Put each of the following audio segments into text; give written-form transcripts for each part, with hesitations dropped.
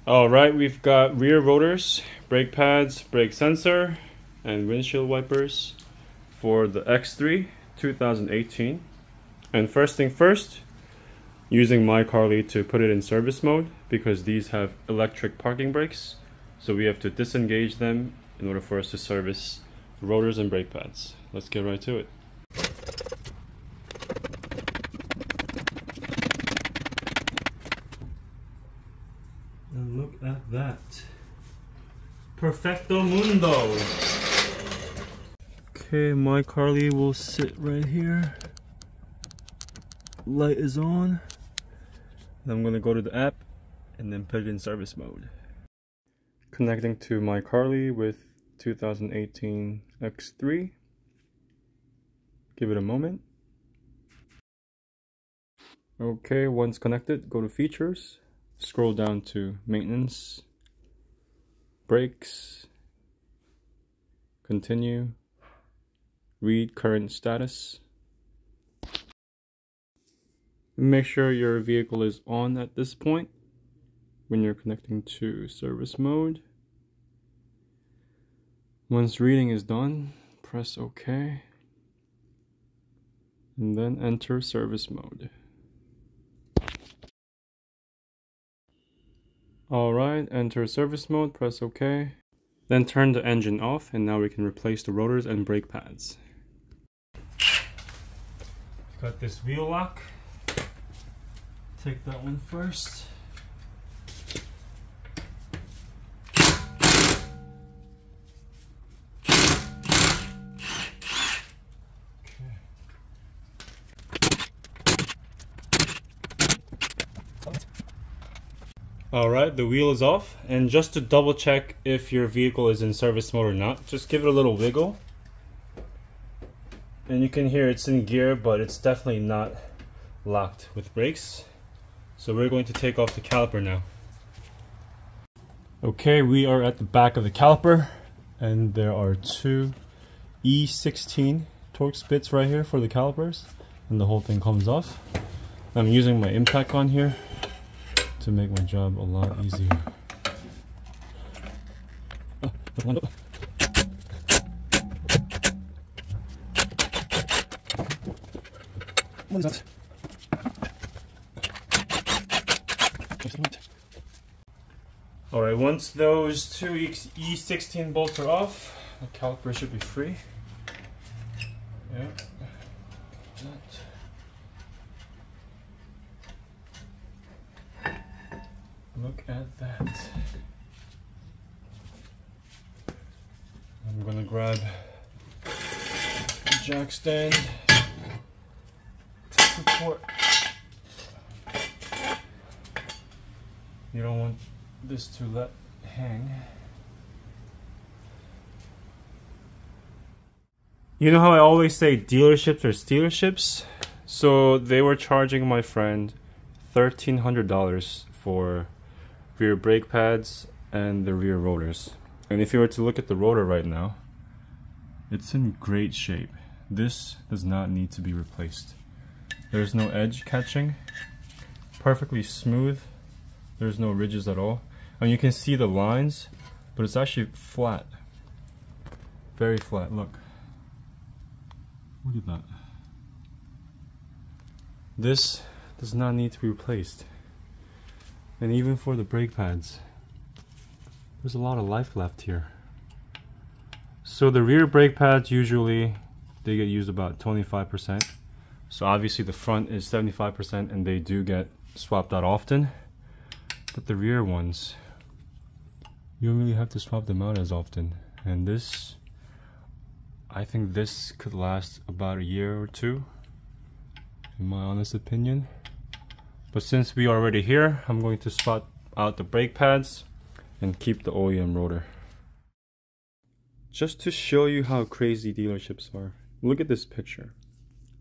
Alright, we've got rear rotors, brake pads, brake sensor, and windshield wipers for the X3 2018. And first thing first, using my Carly to put it in service mode because these have electric parking brakes. So we have to disengage them in order for us to service the rotors and brake pads. Let's get right to it. And look at that. Perfecto mundo. Okay, my Carly will sit right here. Light is on. Then I'm gonna go to the app and then put it in service mode. Connecting to my Carly with 2018 X3. Give it a moment. Okay, once connected, go to features. Scroll down to maintenance, brakes, continue, read current status. Make sure your vehicle is on at this point when you're connecting to service mode. Once reading is done, press OK and then enter service mode. Alright, enter service mode, press OK. Then turn the engine off and now we can replace the rotors and brake pads. Got this wheel lock. Take that one first. Alright, the wheel is off, and just to double check if your vehicle is in service mode or not, just give it a little wiggle. And you can hear it's in gear, but it's definitely not locked with brakes. So we're going to take off the caliper now. Okay, we are at the back of the caliper, and there are two E16 Torx bits right here for the calipers, and the whole thing comes off. I'm using my impact on here to make my job a lot easier. What is that? Alright, once those two E16 bolts are off, the caliper should be free. Yeah. Look at that. I'm gonna grab the jack stand to support. You don't want this to let hang. You know how I always say dealerships are stealerships? So they were charging my friend $1,300 for rear brake pads and the rear rotors. And if you were to look at the rotor right now, it's in great shape. This does not need to be replaced. There's no edge catching, perfectly smooth. There's no ridges at all. And you can see the lines, but it's actually flat. Very flat, look. Look at that. This does not need to be replaced. And even for the brake pads, there's a lot of life left here. So the rear brake pads, usually they get used about 25%. So obviously the front is 75% and they do get swapped out often. But the rear ones, you don't really have to swap them out as often. And this, I think this could last about a year or two, in my honest opinion. But since we are already here, I'm going to swap out the brake pads and keep the OEM rotor. Just to show you how crazy dealerships are, look at this picture.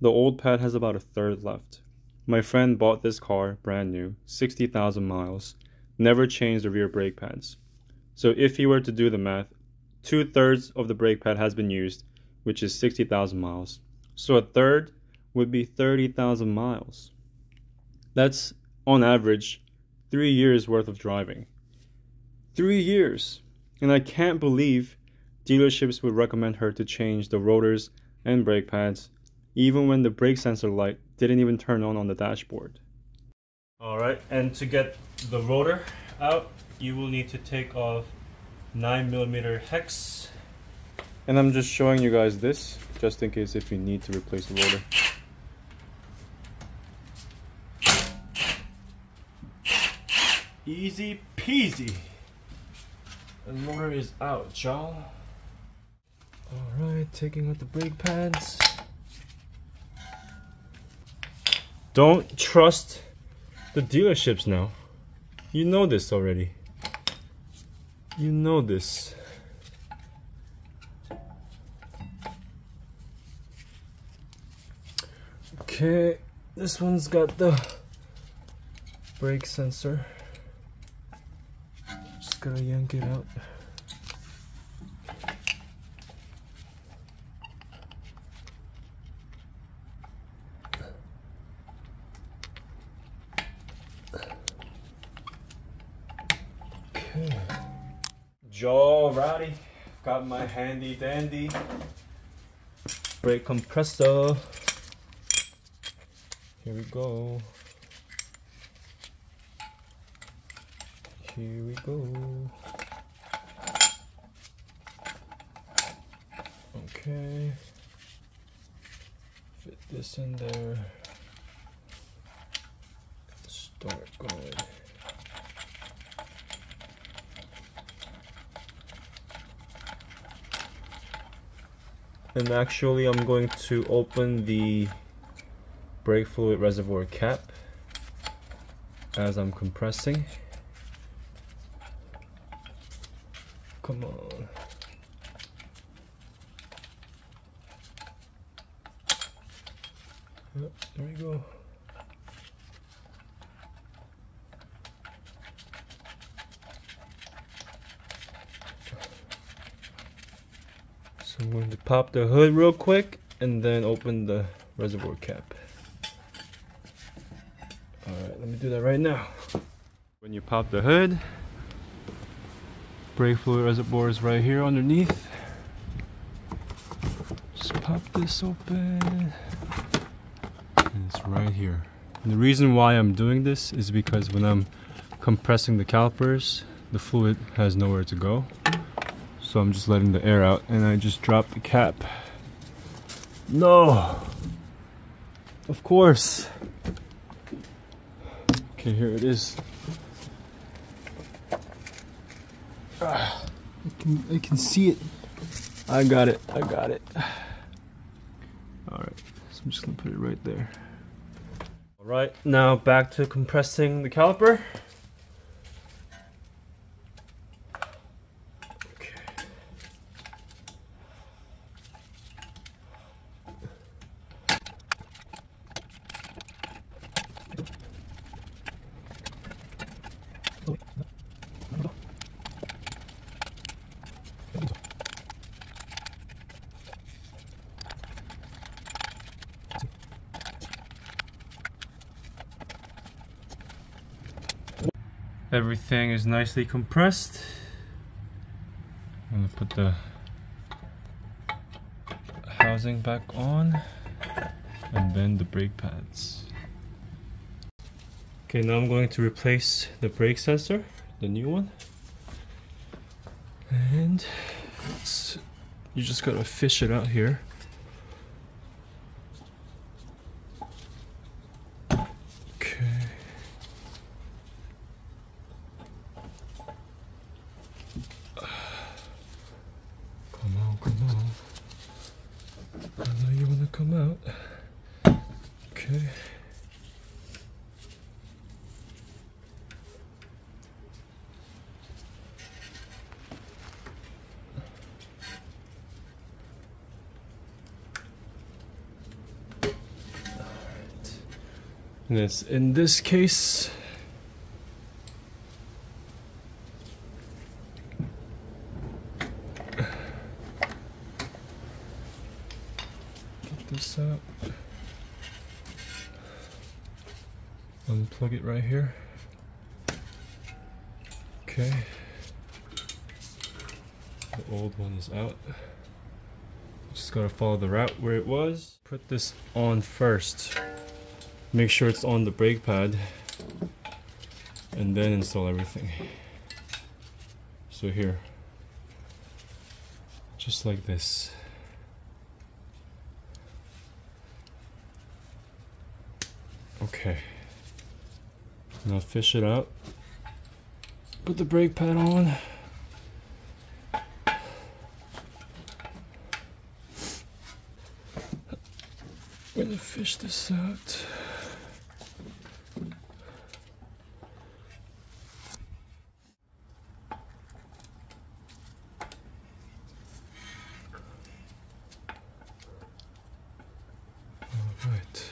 The old pad has about a third left. My friend bought this car brand new, 60,000 miles, never changed the rear brake pads. So if he were to do the math, 2/3 of the brake pad has been used, which is 60,000 miles. So a third would be 30,000 miles. That's on average 3 years worth of driving. 3 years. And I can't believe dealerships would recommend her to change the rotors and brake pads even when the brake sensor light didn't even turn on the dashboard. Alright, and to get the rotor out, you will need to take off 9mm hex. And I'm just showing you guys this just in case if you need to replace the rotor. Easy peasy. The motor is out, y'all. Alright, taking out the brake pads. Don't trust the dealerships now. You know this already. You know this. Okay, this one's got the brake sensor. Just gotta yank it out. Okay. Alrighty, got my handy dandy brake compressor. Here we go. Here we go. Okay. Fit this in there. Start going. And actually I'm going to open the brake fluid reservoir cap as I'm compressing. Come on. Yep, there we go. So I'm going to pop the hood real quick and then open the reservoir cap. Alright, let me do that right now. When you pop the hood, brake fluid reservoir is right here underneath. Just pop this open. And it's right here. And the reason why I'm doing this is because when I'm compressing the calipers, the fluid has nowhere to go. So I'm just letting the air out and I just drop the cap. No! Of course! Okay, here it is. I can see it. I got it. Alright, so I'm just gonna put it right there. Alright, now back to compressing the caliper. Everything is nicely compressed. I'm gonna put the housing back on and then the brake pads. Okay, now I'm going to replace the brake sensor, the new one. And you just gotta fish it out here. I know you want to come out. Okay. Alright. And it's in this case. This out, unplug it right here. Okay, The old one is out. Just gotta follow the route where it was. Put this on first. Make sure it's on the brake pad. And then install everything. So here. Just like this. Okay. Now fish it out. Put the brake pad on. I'm gonna fish this out. All right.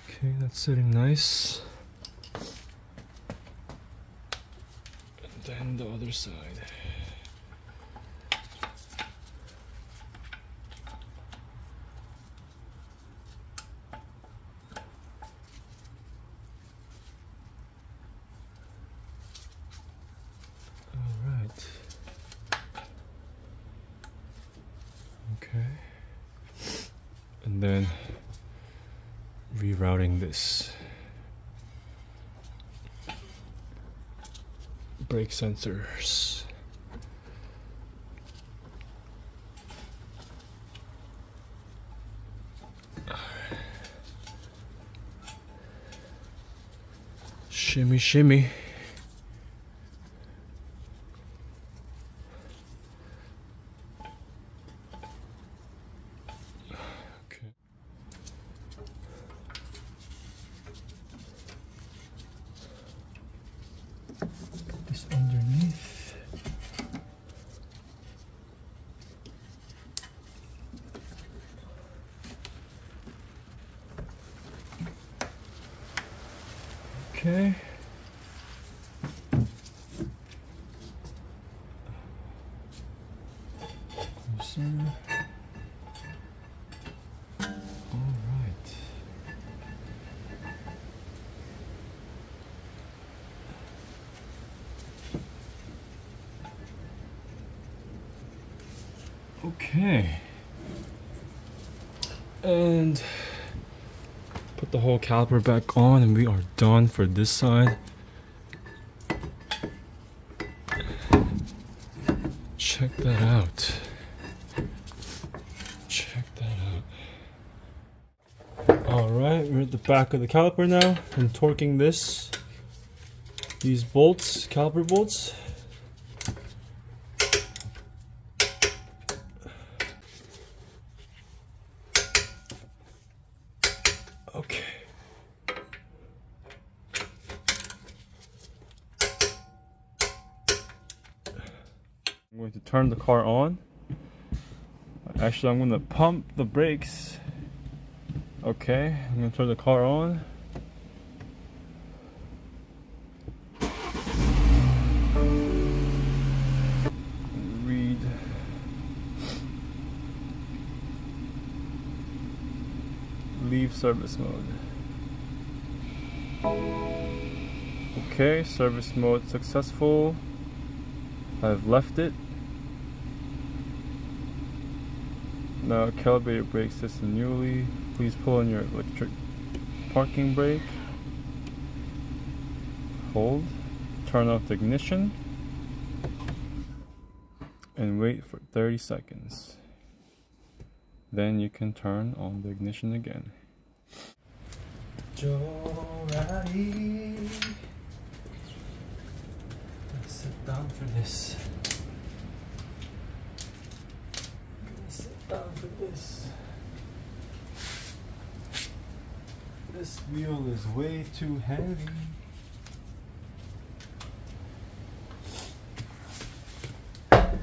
Okay, that's sitting nice. And then the other side. All right. Okay. And then rerouting this brake sensors. Shimmy, shimmy. Underneath. Okay. Closer. All right. Okay, and put the whole caliper back on and we are done for this side. Check that out. Check that out. Alright, we're at the back of the caliper now. I'm torquing these bolts, caliper bolts. Okay. I'm going to turn the car on. Actually, I'm going to pump the brakes. Okay, I'm going to turn the car on. Read. Leave service mode. Okay, service mode successful. I've left it. Now calibrate your brake system newly. Please pull on your electric parking brake. Hold. Turn off the ignition. And wait for 30 seconds. Then you can turn on the ignition again. Let's sit down for this. Sit down for this. This wheel is way too heavy.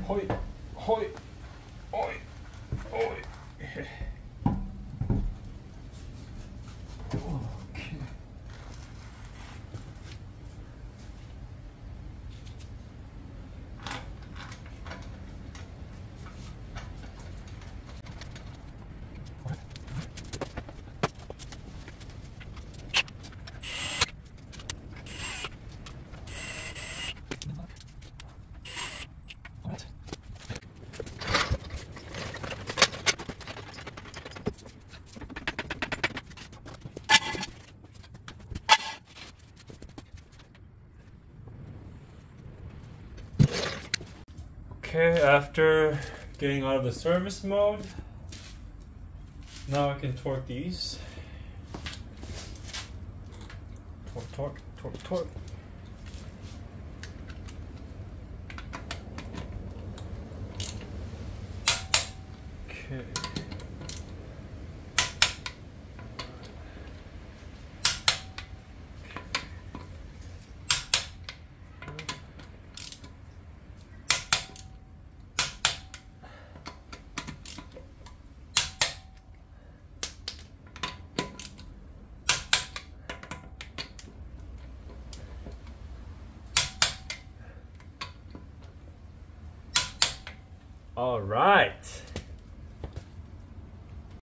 Hoi, hoi, oi, oi. Okay. Okay, after getting out of the service mode, now I can torque these. Torque, torque, torque, torque. Okay. All right.